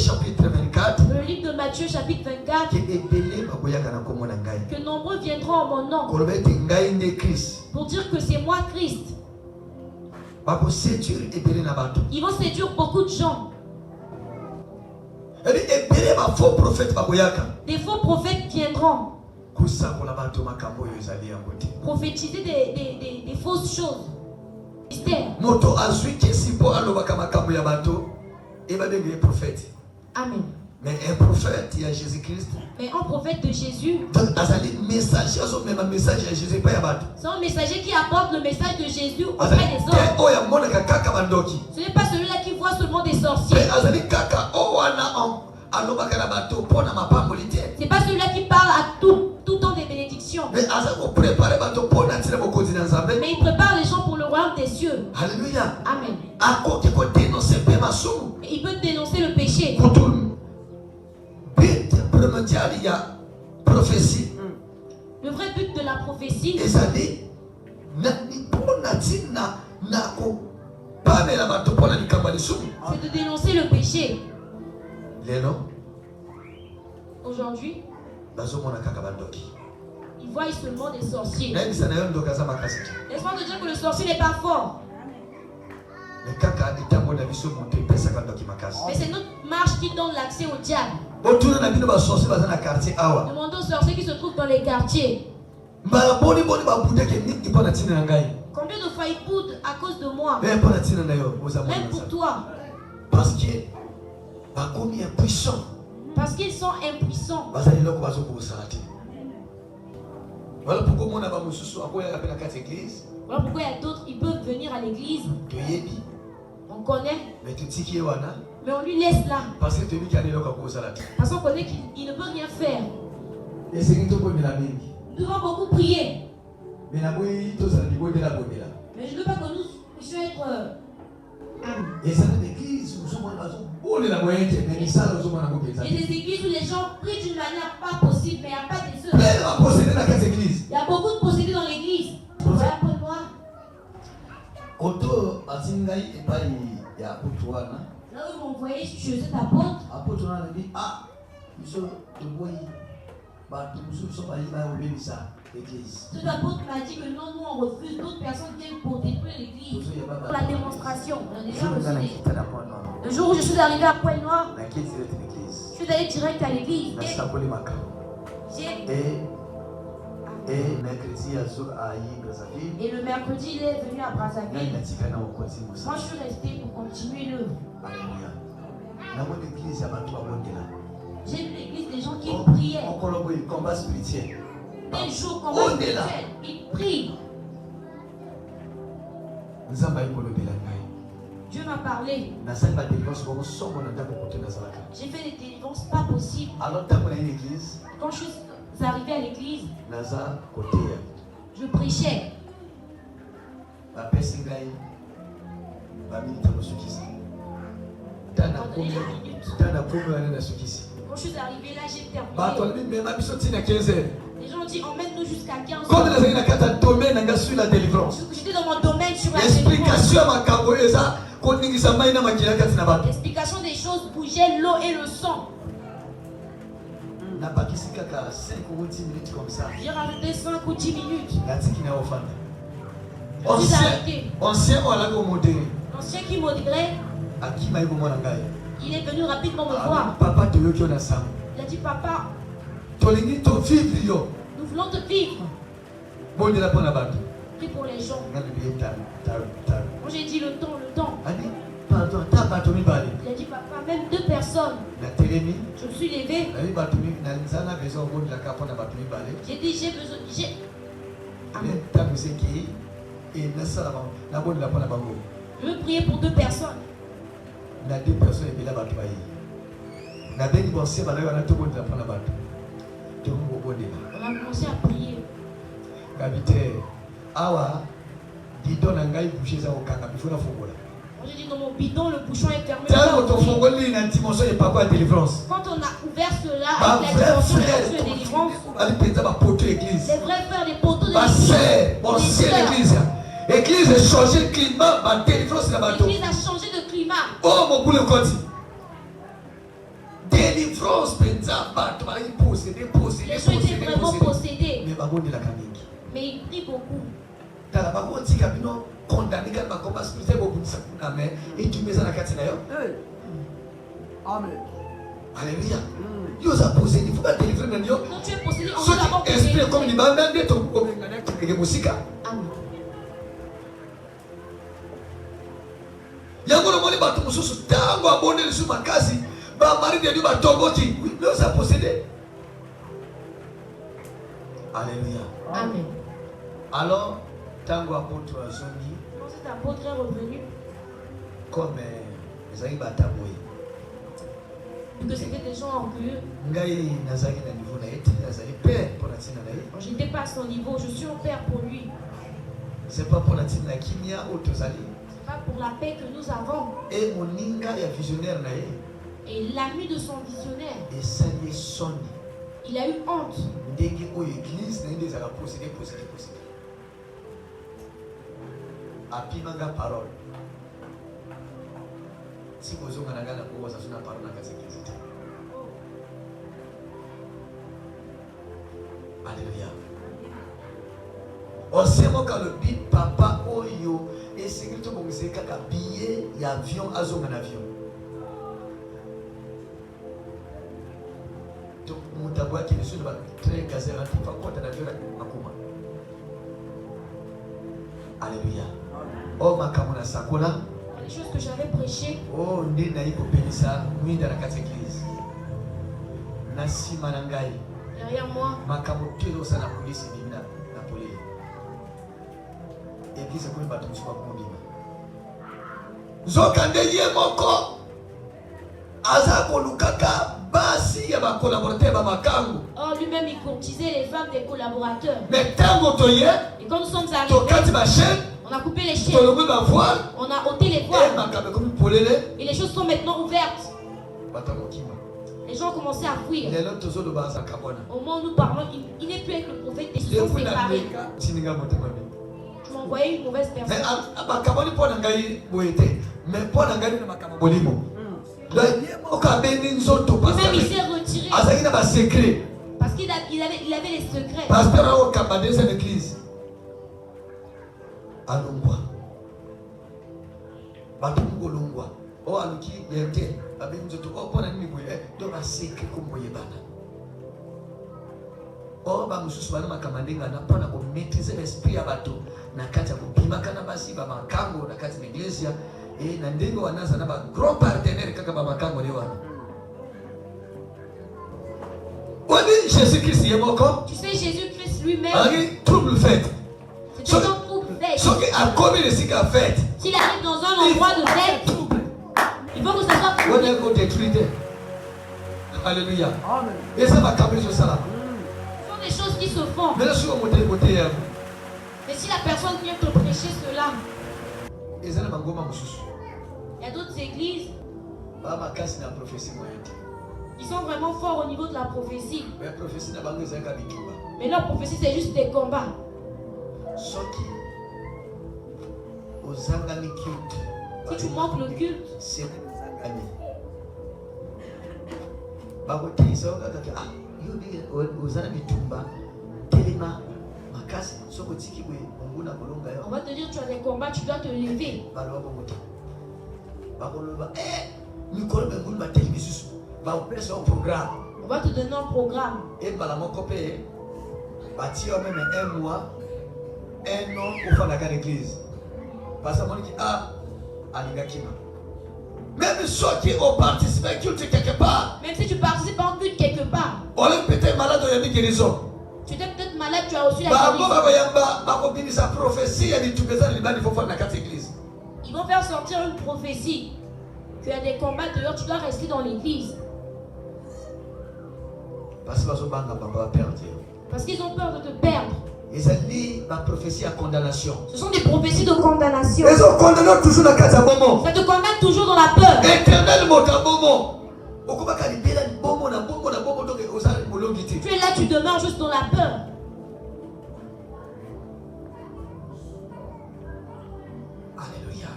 chapitre 24. Le livre de Matthieu chapitre 24. Que nombreux viendront en mon nom. Pour dire que c'est moi Christ. Ils vont séduire beaucoup de gens. Des faux prophètes viendront. Prophétiser des fausses choses. Mystère. Amen. Mais un prophète, il y a Jésus-Christ. Mais un prophète de Jésus. Donc, c'est un message à Jésus. C'est un messager qui apporte le message de Jésus auprès des hommes. Ce n'est pas celui-là qui voit seulement des sorciers. C'est pas celui-là qui parle à tout temps des bénédictions. Mais il prépare les gens pour le royaume des cieux. Alléluia. Amen. Et il peut dénoncer le péché. Il y a prophétie. Le vrai but de la prophétie, c'est de dénoncer le péché. Aujourd'hui, ils voient seulement des sorciers. Laisse-moi te dire que le sorcier n'est pas fort. Mais c'est notre marche qui donne l'accès au diable. Demandez aux sorciers qui se trouvent dans les quartiers. Combien de fois ils poudent à cause de moi? Même pour toi. Parce qu'ils sont impuissants. Voilà pourquoi il y a d'autres qui peuvent venir à l'église. On connaît. Mais on lui laisse là. Parce qu'on connaît qu'il ne peut rien faire. Nous devons beaucoup prier. Mais je ne veux pas que nous puissions être... Il y a des églises où les gens prient d'une manière pas possible, mais il n'y a pas des œuvres. Il y a beaucoup de possédés dans l'église. Voilà pour moi. Là où ils m'ont envoyé chez cet apôtre. Cet apôtre m'a dit que non, nous on refuse, d'autres personnes viennent pour détruire l'église. Pour la démonstration. Le jour où je suis arrivé à Pointe-Noire, je suis allé direct à l'église. Et le mercredi, il est venu à Brazzaville. Moi, je suis resté pour continuer l'œuvre. J'ai vu l'église des gens qui priaient. Des jours combat spirituel, ils prient. Dieu m'a parlé. J'ai fait des délivrances pas possibles. Quand je suis arrivé à l'église, je prêchais. Quand je suis arrivé là, j'ai terminé. Les gens ont dit emmène-nous jusqu'à 15 heures. J'étais dans mon domaine sur la délivrance. L'explication des choses bougeait l'eau et le sang. J'ai rajouté 5 ou 10 minutes. L'ancien qui modérait, il est venu rapidement me voir. Il a dit papa, nous voulons te vivre. Prie pour les gens. Moi j'ai dit le temps. Il a dit papa, même 2 personnes. Je me suis levé. J'ai dit j'ai besoin. Je veux prier pour 2 personnes. On a commencé à prier. J'ai dit dans mon bidon, le bouchon est fermé. Quand on a ouvert cela avec la dimension de délivrance, les vrais frères, les poteaux de l'église. L'église a changé de climat. L'église a changé de climat. Oh mon boulot. délivrance, les gens étaient vraiment possédés. Mais ils prient beaucoup. Amen. Alléluia. Yo za possédé, il faut pas délivrer même yo. Quand tu es possédé, on doit d'abord posséder. Esprit comme libanda ndeto komengana kike musika. Amen. Yango le moni bato mususu tango abonde le suma kasi ba mari de lui ba tomboti. Oui, yo za possédé. Alléluia. Amen. Alors tango apôtre azoni. Quand cet apôtre est revenu, comme Zaki Bataboy. Que c'était des gens orgueilleux. Je n'étais pas à son niveau, je suis en père pour lui. C'est pas pour la team la kimia ou tozali. C'est pas pour la paix que nous avons. Et mon ninga ya visionnaire na ye. Et l'ami de son visionnaire. Et ça lui sonne. Il a eu honte. Ndenge o église na ndeza la posséder. Apimanga parole. Si vous avez une parole dans cette église. Alléluia. On sait que le bit papa oyo et sécurité pour vous c'est qu'un billet et avion à zone en avion. Donc mon tabouin qui est sur le très gazé là pas compte en avion à Makuma. Alléluia. Oh ma kamona sakola. Les choses que j'avais prêchées. Oh, ndi na iko penisa mwinda na kati église. Nasi manangai. Derrière moi. Makamotelo sana polisi bimna na pole. Église ko bato msuka kumubima. Zoka ndeye moko. Aza ko lukaka basi ya ba collaborateur ba makangu. Oh, lui-même il courtisait les femmes des collaborateurs. Mais tango toye. Et quand nous sommes arrivés. Tokati ba chaîne. On a coupé les chaînes. On a ôté les voiles. Et les choses sont maintenant ouvertes. Les gens ont commencé à fuir. Au moment où nous parlons, il n'est plus avec le prophète. Ils se sont séparés. Tu m'as envoyé une mauvaise personne. Même il s'est retiré. Parce qu'il avait les secrets. Alungwa batungo lungwa o aluki yente abenzo to opona nini boye do ba secret ko moye bana o ba mususu bana makamandinga na pona ko maîtriser l'esprit ya bato na kati ya kupima kana basi ba makango na kati ya iglesia na ndengo wanaza na ba gros partenaire kaka ba makango leo wana wani Jésus Christ yemoko. Tu sais Jésus Christ lui-même. Ari trouble fait. C'est un trouble fait. S'il arrive dans un endroit de fête, il faut que ça soit troublé. Alléluia. Amen. Et ça va camber sur ça. Ce sont des choses qui se font. Mais si la personne vient te prêcher cela, il y a d'autres églises. Ils sont vraiment forts au niveau de la prophétie. Mais leur prophétie c'est juste des combats. Si tu manques le culte, c'est on va te dire tu as des combats, tu dois te lever. On va te donner un programme. Et même un mois, un an pour faire la grande église. Parce que mon dit même ceux qui ont participé à culte quelque part. Même si tu participes en culte quelque part. On est peut-être malade, il y a une guérison. Tu étais peut-être malade, tu as reçu la guérison. Ils vont faire sortir une prophétie. Tu as des combats dehors, tu dois rester dans l'église. Parce qu'ils ont peur de te perdre. Ce sont des prophéties de condamnation. Ça te condamne toujours dans la peur. Tu es là, tu demeures juste dans la peur. Alléluia.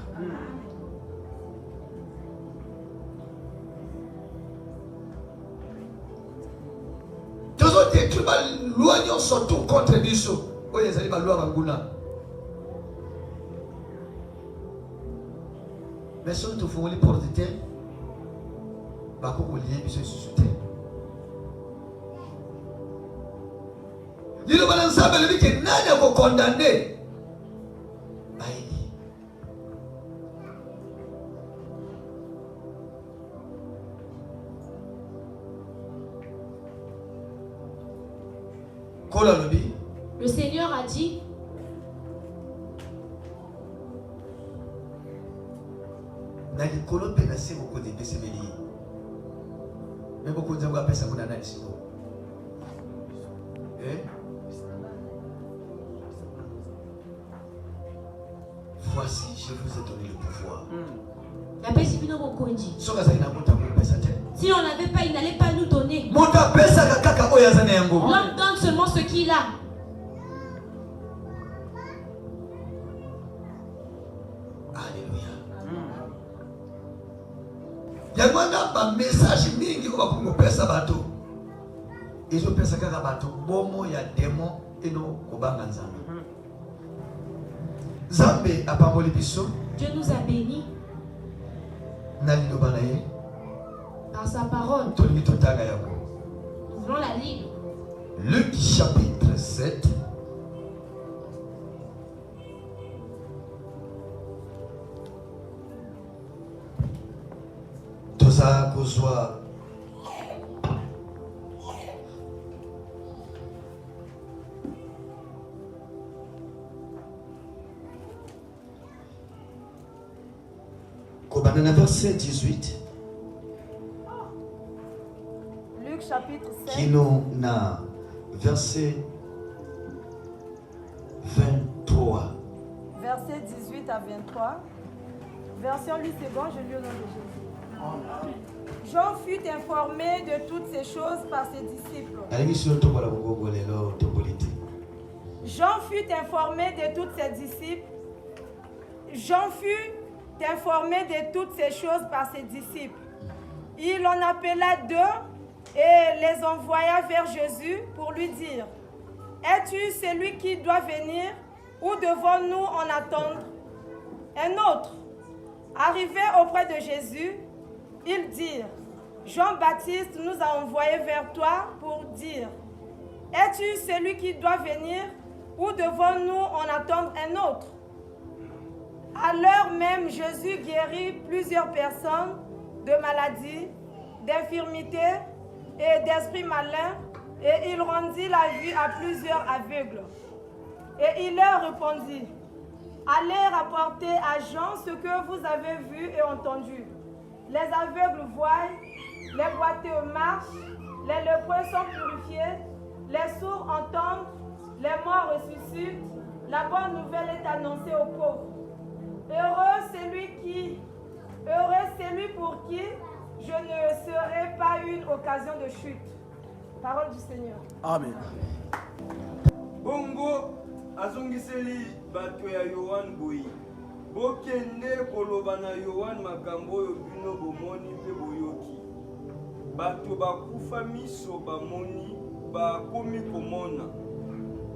détruit la loi surtout contre nous. Oui, ils la loi Banguna. Mais si nous faisons les portes de terre, nous allons lier sur ce terre. Il y a un ensemble qui est condamné. Le Seigneur a dit, voici, je vous ai donné le pouvoir. Si on n'avait pas, il n'allait pas nous donner. L'homme donne seulement ce qu'il a. Alléluia. Il y a un message mingi ko bakungo pesa bato. Ezo pesa kaka bato bomo ya démon eno kobanga nzambe. Nzambe apamboli biso. Dieu nous a bénis par sa parole. Nous voulons la lire. Luc chapitre 7. Toza kozwa Kobanana verset 18. Luc chapitre 7. Kino na verset 23. Verset 18 à 23. Version Louis II, je lis au nom de Jésus. Jean fut informé de toutes ces choses par ses disciples. Jean fut informé de toutes ses disciples. Jean fut informé de toutes ces choses par ses disciples. Il en appela deux et les envoya vers Jésus pour lui dire: es-tu celui qui doit venir ou devons-nous en attendre un autre? Arrivé auprès de Jésus, ils dirent: Jean-Baptiste nous a envoyés vers toi pour dire: es-tu celui qui doit venir ou devons-nous en attendre un autre? À l'heure même, Jésus guérit plusieurs personnes de maladies, d'infirmités et d'esprits malins, et il rendit la vue à plusieurs aveugles. Et il leur répondit: allez rapporter à Jean ce que vous avez vu et entendu. Les aveugles voient, les boiteux marchent, les lépreux sont purifiés, les sourds entendent, les morts ressuscitent, la bonne nouvelle est annoncée aux pauvres. Heureux celui pour qui je ne serai pas une occasion de chute. Parole du Seigneur. Amen. Bongo azongiseli bato ya Yohane boyi. Bokende koloba na Yohane makambo oyo bino bomoni mpe boyoki. Bato bakufa miso bamoni bakomi komona.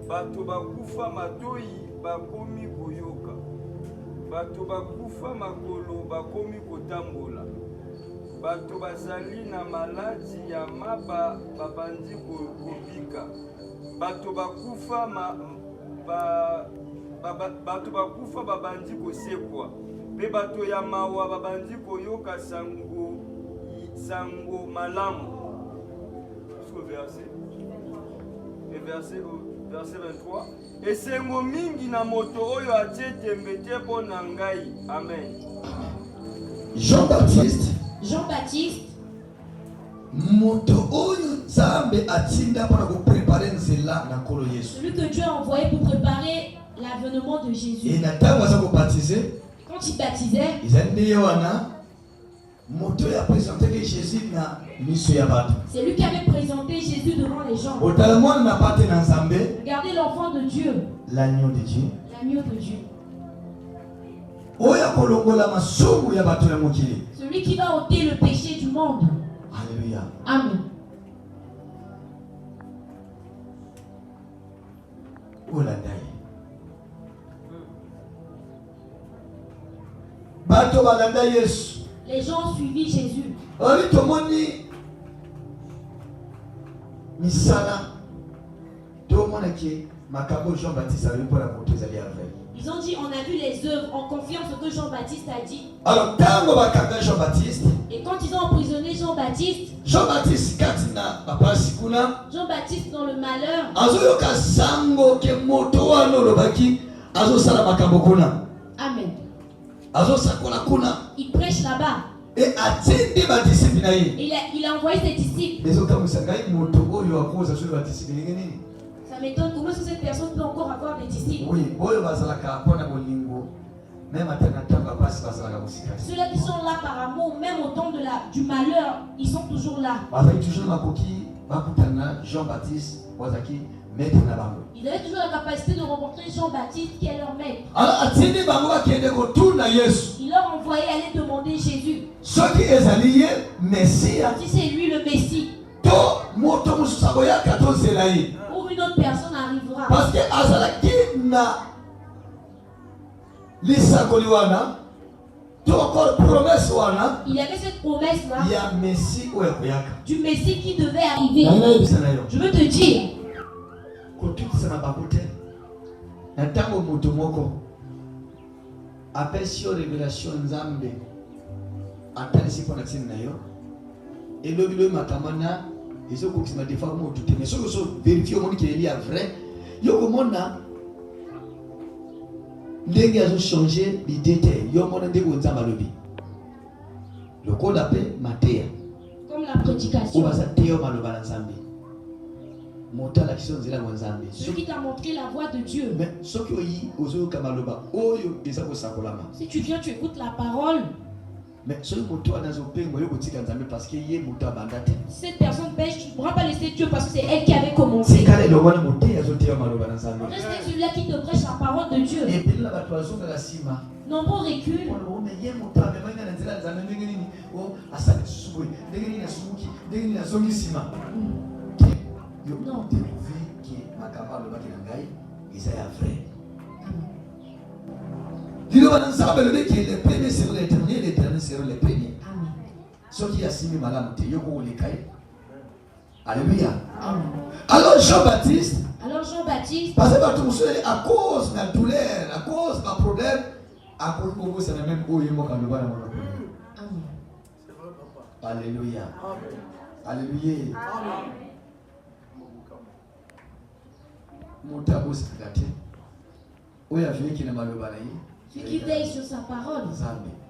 Bato bakufa matoyi bakomi koyoka. Bato bakufa makolo bakomi kotambola. Bato bazali na maladi ya maba babandi kobika. Bato bakufa bato bakufa babandi kosekwa. Pe bato ya mawa babandi koyoka sango malamu. Jusqu'au verset 23. Esengo mingi na moto oyo atie tembe te mpo na ngai. Amen. Jean-Baptiste moto oyo Nzambe atinda para préparer nzela na kolo Yesu. Celui que Dieu a envoyé pour préparer l'avènement de Jésus. Et Nathan va se baptiser. Quand il baptisait, c'est lui qui avait présenté Jésus devant les gens. Regardez l'enfant de Dieu. L'agneau de Dieu. L'agneau de Dieu. Celui qui va ôter le péché du monde. Alléluia. Amen. Les gens ont suivi Jésus. Ils ont dit, on a vu les œuvres, on confirme ce que Jean-Baptiste a dit. Alors, Jean-Baptiste, et quand ils ont emprisonné Jean-Baptiste, Jean-Baptiste dans le malheur, amen. Il prêche là-bas. Et il a envoyé ses disciples. Ça m'étonne comment est-ce que cette personne peut encore avoir des disciples. Oui, ceux-là qui sont là par amour, même au temps du malheur, ils sont toujours là. Ils avaient toujours la capacité de rencontrer Jean-Baptiste qui est leur maître. Il leur envoyait aller demander Jésus. Si c'est lui le Messie, ou une autre personne arrivera. Parce que il y avait cette promesse là du Messie qui devait arriver. Je veux te dire, révélation nzambe atalisi pour natina nayo elobilo makamana ezo kokisima des fois mo tout mais so vérifier mon qu'il est vrai yo komona ndenge azo changer l'idée yo mona ndeko nzamba lobi le code appelle matéa comme la prédication. Ce qui t'a montré la voix de Dieu. Mais si tu viens, tu écoutes la parole. Mais cette personne pêche, tu ne pourras pas laisser Dieu parce que c'est elle qui avait commencé. Reste celui-là qui te prêche la parole de Dieu. Nombreux reculent. Non. Les premiers seront les derniers, les derniers seront les premiers. Ceux qui assimilent madame Théo, les cailles. Alléluia. Alors Jean-Baptiste, parce que à cause de la douleur, à cause de la problème, à cause de vous, c'est la même chose. Alléluia. Alléluia. Celui qui veille sur sa parole,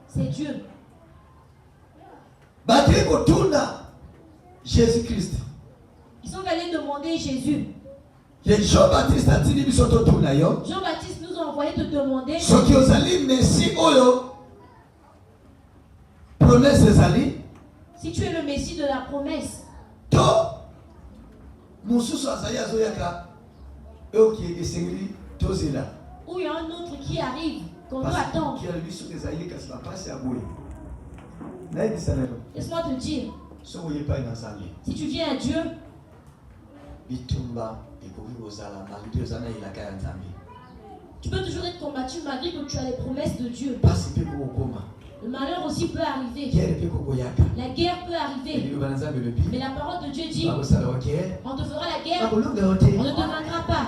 c'est Dieu. Jésus-Christ. Ils sont allés demander Jésus. Jean-Baptiste nous a envoyé te demander si tu es le Messie de la promesse. Ou il y a un autre qui arrive, qu'on doit attendre. Laisse-moi te dire, si tu viens à Dieu, tu peux toujours être combattu malgré que tu as les promesses de Dieu. Le malheur aussi peut arriver. La guerre peut arriver. Mais la parole de Dieu dit, on te fera la guerre, on ne te vaincra pas.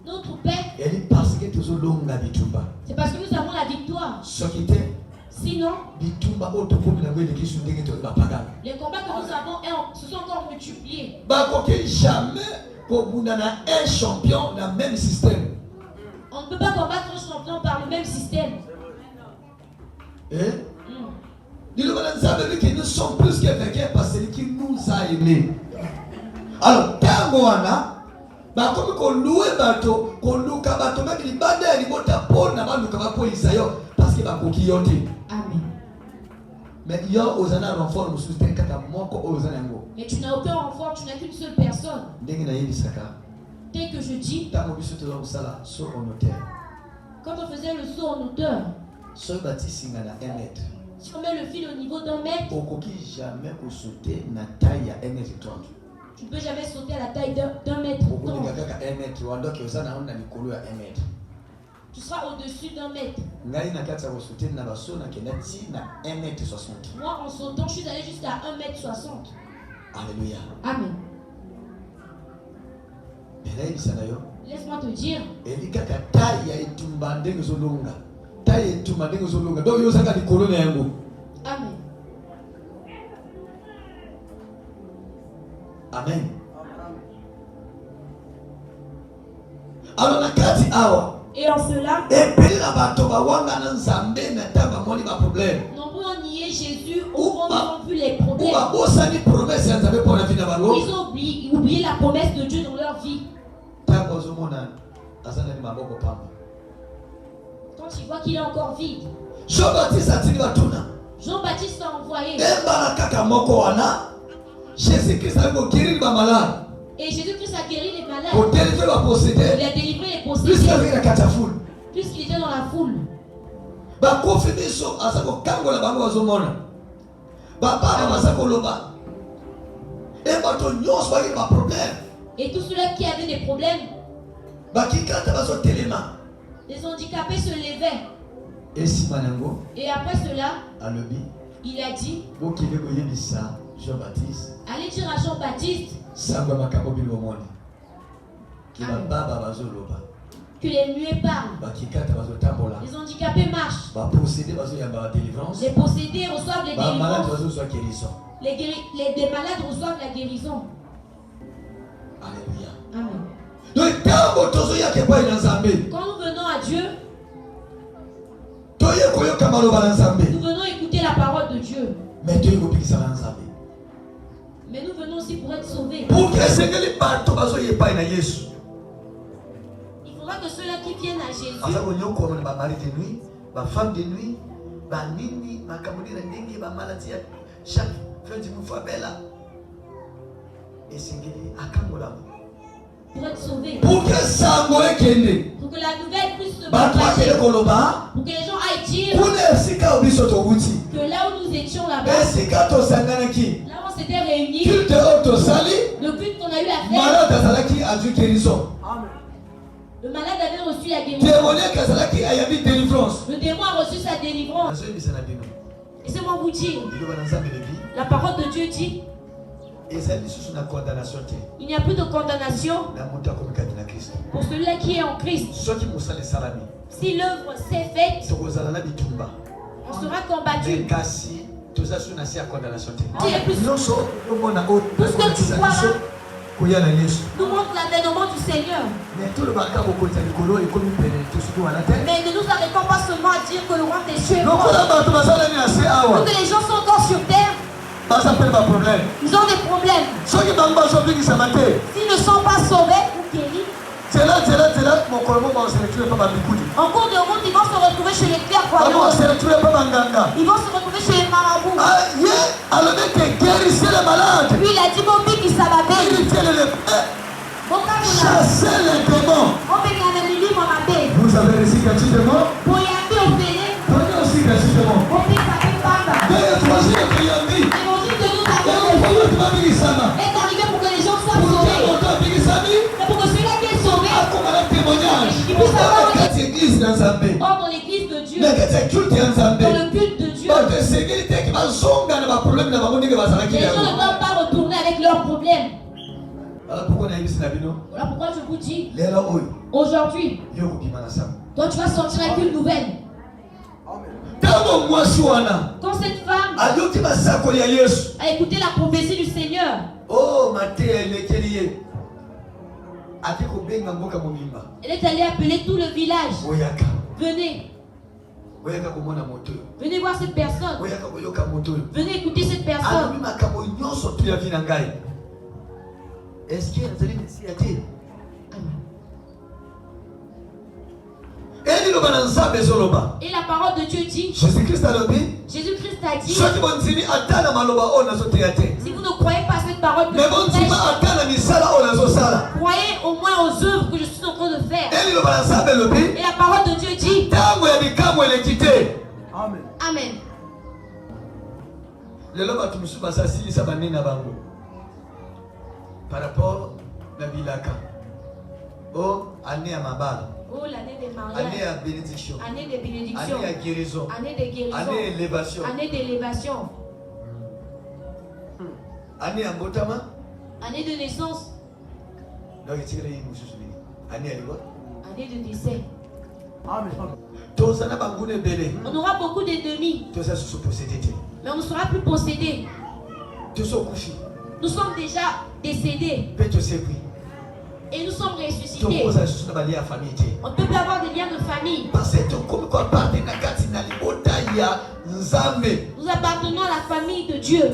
Notre paix, c'est parce que nous avons la victoire. Sinon, les combats que nous avons se sont encore multipliés. Jamais un champion dans le même système. On ne peut pas combattre un champion par le même système. Nous sommes plus que vainqueurs parce qu'il nous a aimés. Alors, parce que Amen. mais il y a aux années renfort mais tu n'as aucun renfort, tu n'as qu'une seule personne. Tel que je dis, quand on faisait le saut en hauteur, si on met le fil au niveau d'1 mètre, tu ne peux jamais sauter à la taille d'1 mètre. Tu seras au-dessus d'un mètre. Moi, en sautant, je suis allé jusqu'à 1m60. Alléluia. Amen. Laisse-moi te dire. Amen. Amen. Et en cela, nombreux ont nié Jésus au fond ils ont vu les problèmes. Ils ont oublié la promesse de Dieu dans leur vie. Quand tu vois qu'il est encore vide, Jean-Baptiste a envoyé. Et Jésus-Christ a guéri les malades. Il a délivré les possédés. Puisqu'il était dans la foule. Et tous ceux-là qui avaient des problèmes, les handicapés se levaient. Et après cela, il a dit, allez dire à Jean-Baptiste que les muets parlent, les handicapés marchent, les possédés reçoivent les délivrances, les malades reçoivent la guérison. Alléluia. Amen. Quand nous venons à Dieu, nous venons écouter la parole de Dieu. Mais nous venons aussi pour être sauvés. Il faudra que ceux-là qui viennent à Jésus, pour être sauvés, pour que la nouvelle puisse se propager, pour que les gens aillent dire que là où nous étions là-bas, là où on s'était réunis, le but qu'on a eu à faire, le malade avait reçu la guérison, le démon a reçu sa délivrance. Laissez-moi vous dire, la parole de Dieu dit, il n'y a plus de condamnation pour celui-là qui est en Christ. Si l'œuvre s'est faite, on sera combattu. Tout ce que tu vois là nous montre l'avènement du Seigneur. Mais ne nous arrêtons pas seulement à dire que le roi des cieux est mort. Que les gens sont encore sur terre. Ils ont des problèmes. S'ils ne sont pas sauvés ou guéris, en cours de route, ils vont se retrouver chez les clairvoyants. Ils vont se retrouver chez les marabouts. Puis il a dit mon pic qui s'abatte. Chasser les démons. Vous avez reçu gratuitement. Prenez aussi gratuitement. Est arrivé pour que les gens soient sauvés. Mais pour que celui-là qui est sauvé, il puisse avoir dans l'église de Dieu, dans le culte de Dieu. Les gens ne doivent pas retourner avec leurs problèmes. Voilà pourquoi je vous dis, aujourd'hui, toi tu vas sortir avec une nouvelle. Quand cette femme a écouté la prophétie du Seigneur, elle est allée appeler tout le village. Venez. Venez voir cette personne. Venez écouter cette personne. Est-ce qu'il y a des et la parole de Dieu dit, Jésus-Christ a dit, si vous ne croyez pas à cette parole que je prêche, croyez au moins aux œuvres que je suis en train de faire. Et la parole de Dieu dit, Amen. Amen. Par rapport à la bilaka. Oh, année à ma balle. Oh, l'année des mariages. Année à bénédiction. Année de bénédiction. Année à guérison. Année de guérison. Année d'élévation. Année d'élévation. Année à Mbotama. Année de naissance. Donc, il tire les année à l'école. Année de décès. On aura beaucoup d'ennemis. Mais on ne sera plus possédé. Nous sommes déjà décédés. Et nous sommes ressuscités. On ne peut plus avoir des liens de famille. Nous appartenons à la famille de Dieu. Et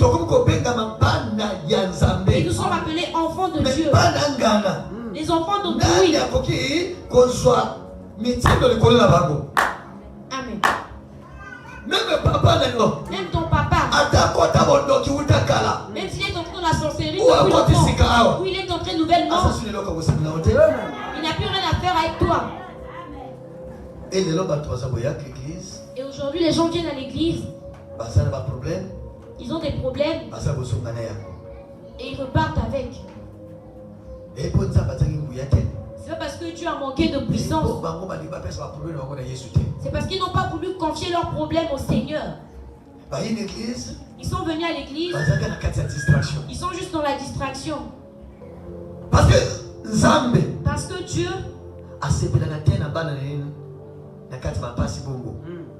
nous sommes appelés enfants de Dieu. Les enfants de Dieu. Amen. Même ton papa. Même s'il est entré dans la sorcellerie, ou il est entré nouvellement, il n'a plus rien à faire avec toi. Et aujourd'hui, les gens viennent à l'église. Ils ont des problèmes. Et ils repartent avec. C'est pas parce que Dieu a manqué de puissance. C'est parce qu'ils n'ont pas voulu confier leurs problèmes au Seigneur. Ils sont venus à l'église. Ils sont juste dans la distraction. Parce que Dieu ne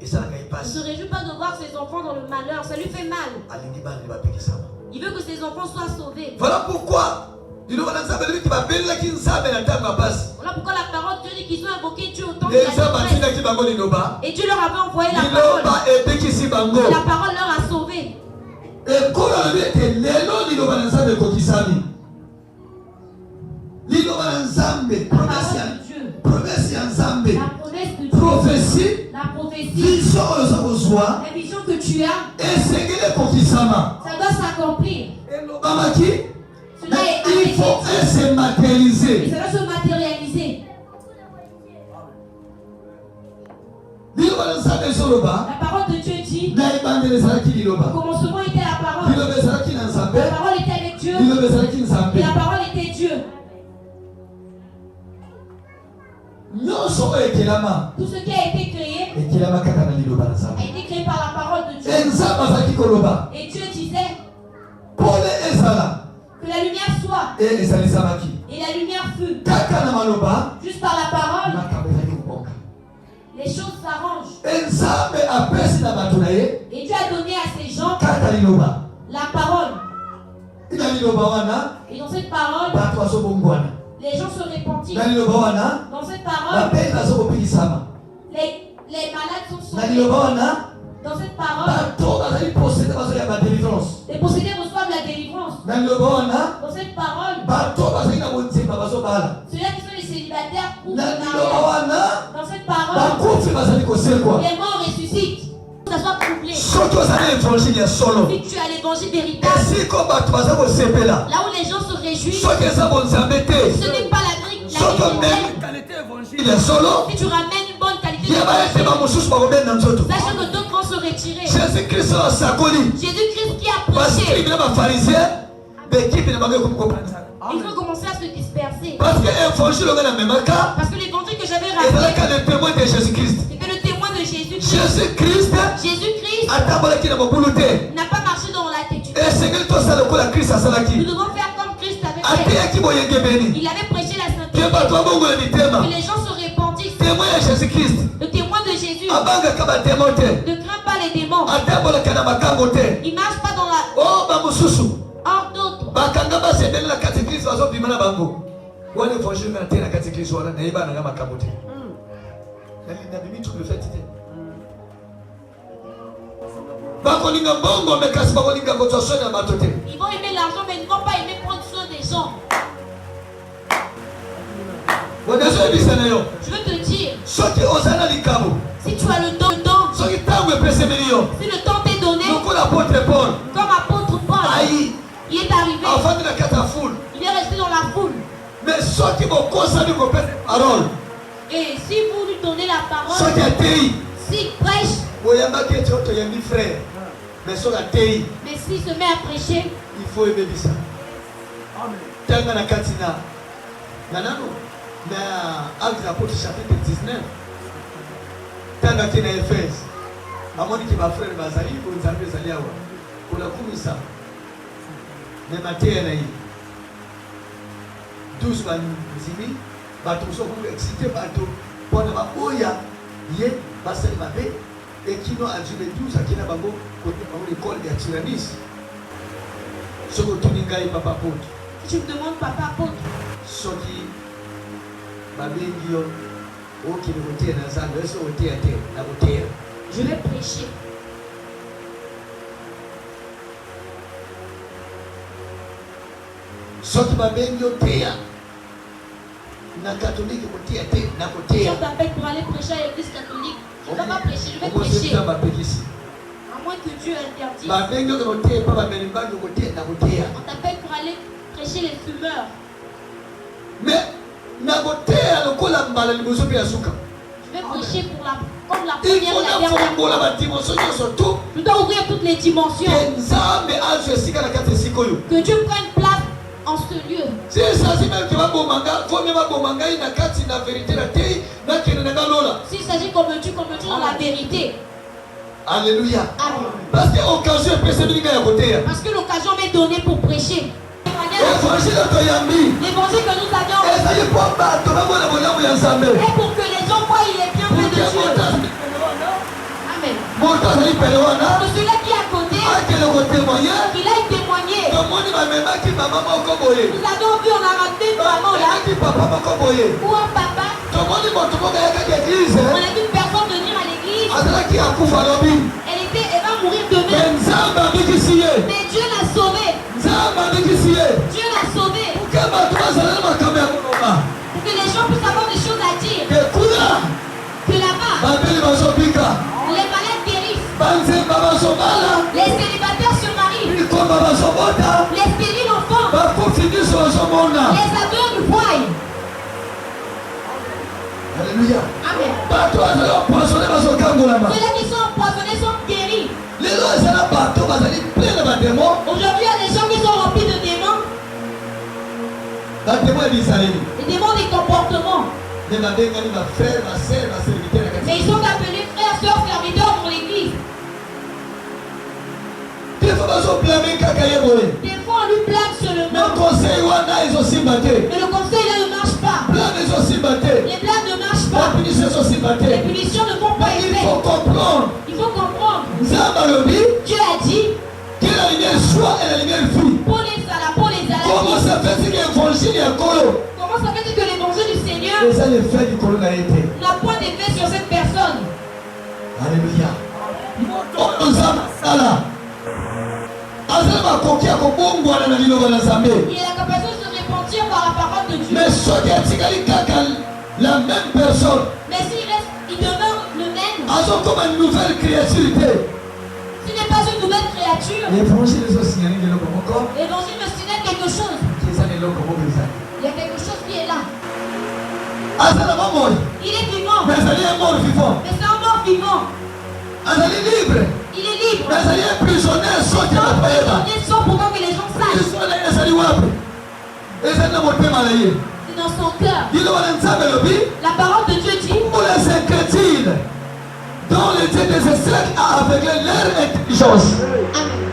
se réjouit pas de voir ses enfants dans le malheur. Ça lui fait mal. Il veut que ses enfants soient sauvés. Voilà pourquoi voilà pourquoi la parole de Dieu dit qu'ils ont invoqué Dieu autant qu'il a. Et Dieu leur avait envoyé la parole. Et la parole leur a sauvés. Prophétie. La prophétie. Vision la vision que tu as. Ça doit s'accomplir. Il faut se matérialiser. Et ça doit se matérialiser. La parole de Dieu dit. Au commencement était la parole. La parole était avec Dieu. Et la parole était Dieu. Tout ce qui a été créé a été créé par la parole de Dieu. Et Dieu disait que la lumière soit. Et la lumière fut. Juste par la parole, les choses s'arrangent. Et Dieu a donné à ces gens la parole. Et dans cette parole, les gens se repentirent. Dans cette parole, les malades sont sauvés. Dans cette parole, les possédés reçoivent la délivrance. Dans cette parole, ceux-là qui sont les célibataires ou les mariés. Dans cette parole, les morts ressuscitent. Que ça soit troublé. Si tu as l'évangile véritable, là où les gens se réjouissent, ce n'est pas la grille. Si tu ramènes une bonne qualité de sachant que d'autres vont se retirer. Jésus-Christ qui a prêché. Il faut commencer à se disperser. Parce que l'évangile que j'avais ramené, c'était le témoin de Jésus-Christ. Jésus-Christ n'a pas marché dans la têtitude. Nous devons faire comme Christ avait fait. Il avait prêché la sainteté. Que les gens se répandissent. Le témoin de Jésus ne craint pas les démons. Il ne marche pas dans la... Hors d'autres. Ils vont aimer l'argent, mais ils ne vont pas aimer prendre soin des gens. Je veux te dire, si tu as le temps, si le temps t'est donné, comme apôtre Paul, il est arrivé, il est resté dans la foule. Mais et si vous lui donnez la parole, s'il prêche, mais s'il se met à prêcher, il faut aimer ça. Dans Actes des Apôtres chapitre 19, tant qu'il y a Éphèse, amoni qui va frère bazali pour nous amener zali awa pour la kumisa mais matin na yi 12 banzimi bato so ko excité bato pour na baoya ye basali mabe et qui n'ont adjumé 12 akina bango côté par l'école de Tiranis ce que tu n'ingai papa pote tu me demandes papa pote soki babengio oki le côté na zalo eso côté à terre na côté. Je vais prêcher. Si on t'appelle pour aller prêcher à l'église catholique, je ne vais pas prêcher, je vais prêcher. À moins que Dieu interdise. On t'appelle pour aller prêcher les fumeurs. Mais je vais prêcher pour comme la première et la dernière. Je dois ouvrir toutes les dimensions. Que Dieu prenne place en ce lieu. S'il s'agit comme tu dans la vérité. Alléluia. Amen. Parce que l'occasion m'est donnée pour prêcher. L'évangile que nous avions et pour que les gens voient il est bien près de Dieu. Amen. Pour celui-là qui est à côté, il a témoigné. Nous avons vu, on a ramené une maman là ou un papa. On a vu une personne venir à l'église. Elle va mourir demain. Mais Dieu l'a sauvée. Dieu l'a sauvé. Pour que les gens puissent avoir des choses à dire. Que là-bas, les malades guérissent. Les célibataires se marient. Les stériles enfants. Les aveugles voient. Alléluia. Amen. Ceux-là qui sont empoisonnés sont guéris. Aujourd'hui, il y a des gens qui sont remplis de démons. Les démons des comportements. Mais ils sont appelés frères, sœurs, serviteurs pour l'église. Des fois, on lui blâme seulement. Mais le conseil là ne marche pas. Les blagues ne marchent pas. Les punitions ne font pas effet. Il faut comprendre. Dieu a dit que la lumière soit et la lumière fuit. Pour les salades. Comment ça fait que l'évangile est colo? Comment ça fait que l'évangile du Seigneur n'a point d'effet sur cette personne? Alléluia. Il a la capacité de se repentir par la parole de Dieu. Mais la même personne. Mais s'il reste, il demeure le même. Comme une nouvelle créature. Ce n'est pas une nouvelle créature. L'évangile me signale quelque chose. Il y a quelque chose qui est là. Il est vivant. Mais c'est un mort vivant. Il est libre. Il est prisonnier sans pourtant que les gens sachent. C'est dans son cœur. La parole de Dieu dit dans les dieux des esclaves a aveuglé leur intelligence.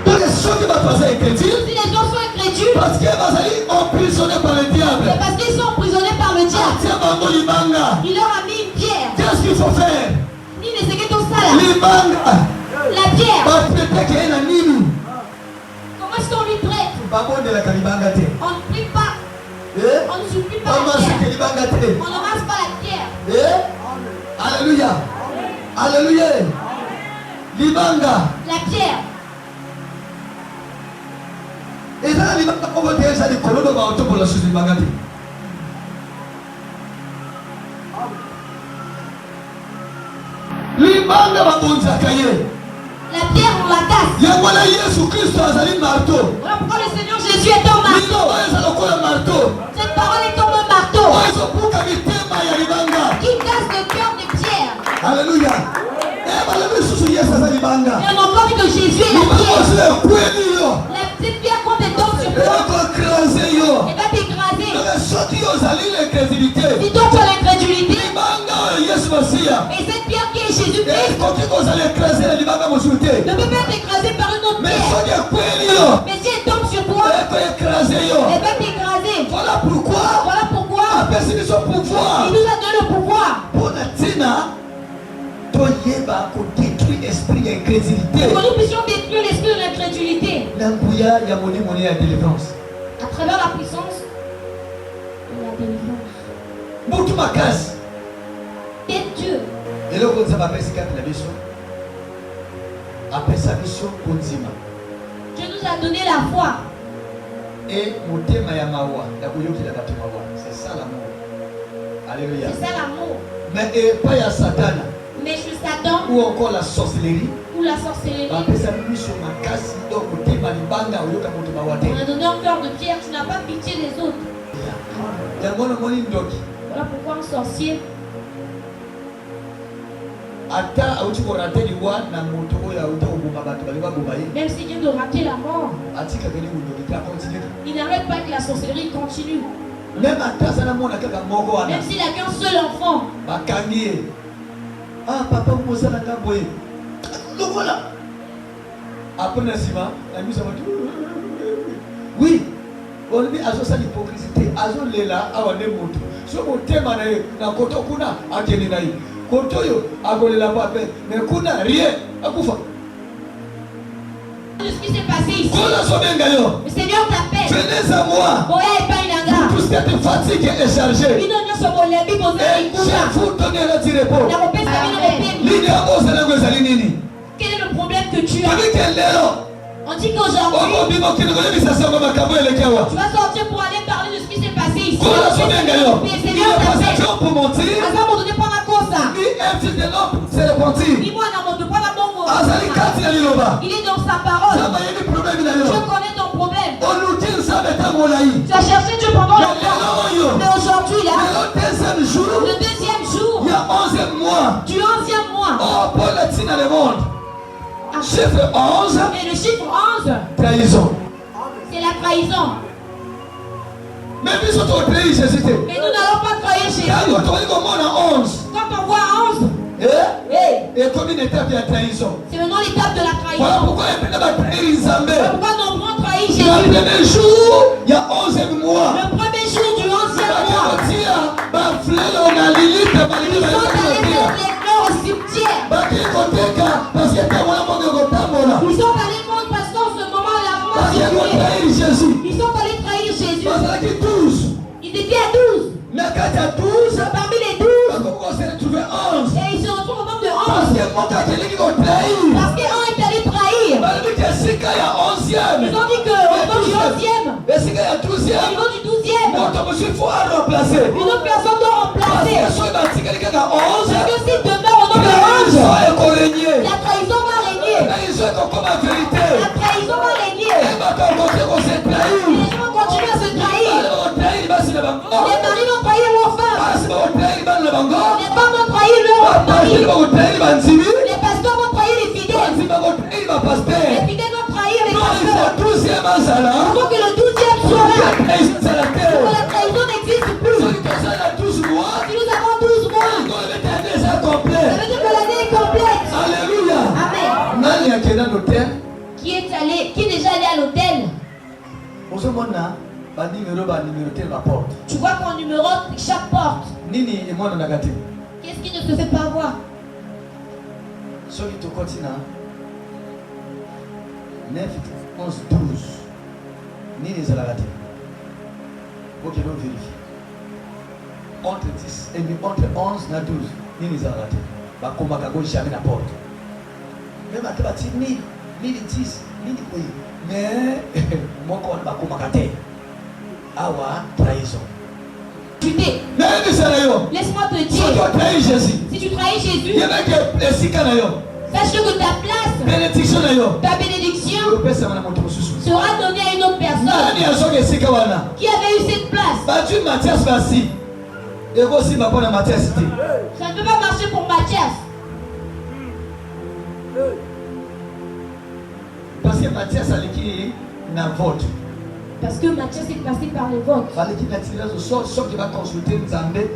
Donc les gens qui vont passer incrédules, si les gens sont incrédules, parce qu'ils sont emprisonnés par le diable, c'est parce qu'ils sont emprisonnés par le diable. Il leur a mis une pierre. Qu'est-ce qu'il faut faire? Il ne sait que tout ça là. La pierre. Comment est-ce qu'on lui prête? On ne prie pas. On ne supplie pas la pierre. On ne masse pas la pierre. Alléluia. Alléluia. Libanga. La pierre. Et ça, libanga, on va dire ça, les colons vont auto pour la chose libanga. Libanga va bonzakaye. La pierre, on la casse. Voilà pourquoi le Seigneur Jésus est un marteau. Cette parole est comme un marteau qui casse le cœur des pierres. Alléluia. Et on entend que Jésus est la pierre. Cette pierre, quand elle tombe sur toi, elle va t'écraser. Si toi ne peut pas être écrasé par une autre pierre. Mais si elle tombe sur toi, elle va t'écraser. Voilà pourquoi Il nous a donné le pouvoir. pour nous puissions détruire l'esprit de l'incrédulité. À travers la puissance de la délivrance. Et Dieu. Dieu nous a donné la foi. Et c'est ça l'amour. Alléluia. C'est ça l'amour. Mais pas ya Satan. Mais chez Satan ou encore la sorcellerie. Ou la sorcellerie. On a donné un cœur de pierre, tu n'as pas pitié des autres. Voilà pourquoi un sorcier. Même si Dieu doit rater la mort, il n'arrête pas que la sorcellerie continue. Même s'il n'a qu'un seul enfant. Ah, papa, vous avez un boy. Le voilà. Après, la mise à oui. On lui a ça l'hypocrisie. Azo lela awane moto. So mo tema na ye na koto kuna akeni na ye. Koto yo agolela pape. Mais kuna rien akufa. Ce qui s'est passé ici. Le Seigneur t'appelle. Venez à moi. Vous tous qui êtes fatigués et chargés. Je vous donnerai du repos. Quel est le problème que tu as? On dit qu'aujourd'hui, tu vas sortir pour aller parler de ce qui s'est passé ici. Seigneur t'appelle. Il est dans sa parole. Je connais ton problème. Tu as cherché Dieu pendant longtemps. Mais aujourd'hui, là, le deuxième jour du 11e mois. Chiffre 11. Et le chiffre 11. Trahison. C'est la trahison. Mais nous n'allons pas trahir Jésus. Quand on voit 11. Et comme une étape de la trahison. C'est maintenant l'étape de la trahison. Voilà pourquoi pourquoi nous avons trahi Jésus. Le premier jour, il y a 11e mois. Le premier jour du 11e mois. Ils sont allés faire les fleurs au cimetière. Ils sont allés prendre parce qu'en ce moment la mort Jésus. Ils sont allés trahir Jésus. Ils étaient à 12. Parmi les 12. Et ils se retrouvent au nombre de 11. Parce qu'un est allé trahir. Ils ont dit qu'au nom du 11e, au niveau du 12e, une autre personne doit remplacer. Parce que s'il demeure au nombre de 11, la trahison va régner. La trahison va régner. Les gens vont continuer à se trahir. Les maris vont trahir leurs femmes. Les femmes vont trahir leurs maris. Les pasteurs vont trahir les fidèles. Les fidèles vont trahir les pasteurs. Il faut que le 12e soit là. Pour que la trahison n'existe plus. Si nous avons 12 mois, ça veut dire que l'année est complète. Alléluia. Amen. Qui est déjà allé à l'hôtel? Tu vois qu'on numérote chaque porte. Qu'est-ce qui ne se fait pas voir? 9, 11, 12. Nini Zalagati. Ok, donc vérifie. Entre 10 et entre 11 et 12. Nini Zalagati. Bakoma kago jamais la porte. Même à Tabati, ni 10, ni oui. Mais, mon corps bakoma kate. Awa, trahison. Laisse-moi te dire. Si tu trahis Jésus, sache que ta place, ta bénédiction sera donnée à une autre personne qui avait eu cette place. Ça ne peut pas marcher pour Mathias. Parce que Mathias a l'écrit dans le vote. Parce que Mathias est passé par les votes.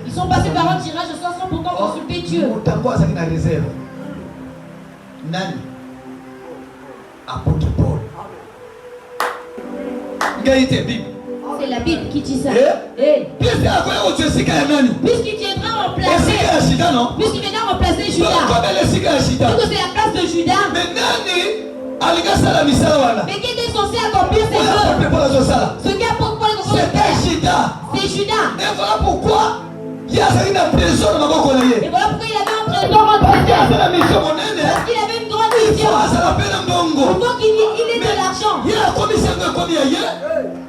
Ils sont passés par un tirage au sort sans pourtant consulter Dieu. apôtre Paul. C'est la Bible qui dit ça. Puisqu'il viendra remplacer. Puisqu'il viendra remplacer Judas. Donc c'est la place de Judas. Mais qui était censé accomplir ses œuvres? Ce qui a pour Paul c'était Judas. C'est Judas. Et voilà pourquoi il y a une prison dans ma boîte. Et voilà pourquoi il avait un trésor en parce qu'il avait une grande mission. Pourquoi qu'il ait de l'argent. Il a commis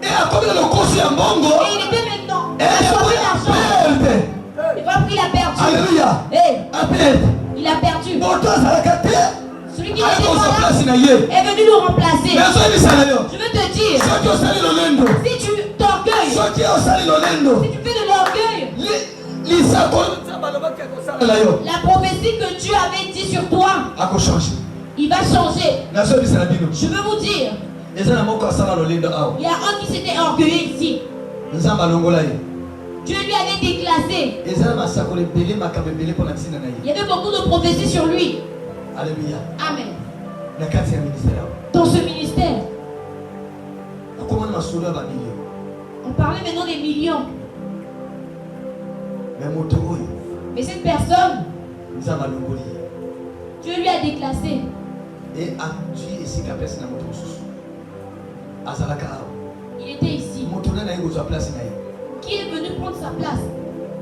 et a commis le conseil en bongo. Et il était maintenant à sauver l'argent. Et voilà pourquoi il a perdu. Alléluia. Il a perdu. Celui qui est venu nous remplacer. Je veux te dire, si tu t'orgueilles, si tu fais de l'orgueil, la prophétie que Dieu avait dit sur toi, il va changer. Je veux vous dire, il y a un qui s'était orgueillé ici. Dieu lui avait déclassé. Il y avait beaucoup de prophéties sur lui. Alléluia. Amen. Dans ce ministère, on parlait maintenant des millions. Mais cette personne, Dieu lui a déclassé. Il était ici. Qui est venu prendre sa place?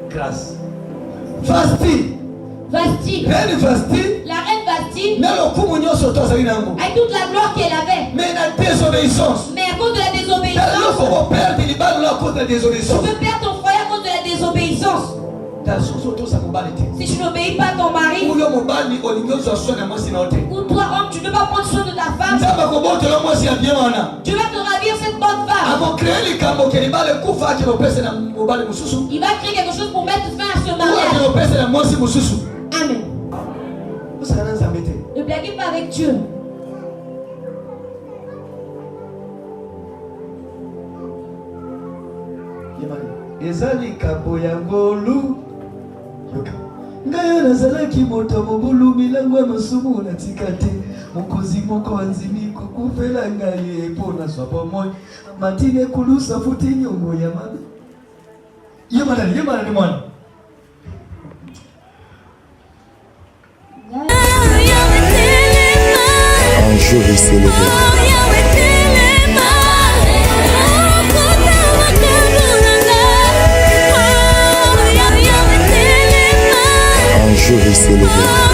Grâce. Vasti. La reine Vasti, avec toute la gloire qu'elle avait, mais à cause de la désobéissance, tu peux perdre ton foyer à cause de la désobéissance. Si tu n'obéis pas à ton mari, ou toi homme, tu ne veux pas prendre soin de ta femme, tu vas te ravir cette bonne femme. Il va créer quelque chose pour mettre fin à ce mariage. Amen. Ne blaguez pas avec Dieu. Ngayo nazalaki moto mobulu milango ya masumu natika te mokonzi moko anzimi kokufela ngai mpona zwa bomoi matine kulusa futi nyongo ya mabe ye malali mwana. Un jour il s'est levé. Un jour il s'est levé.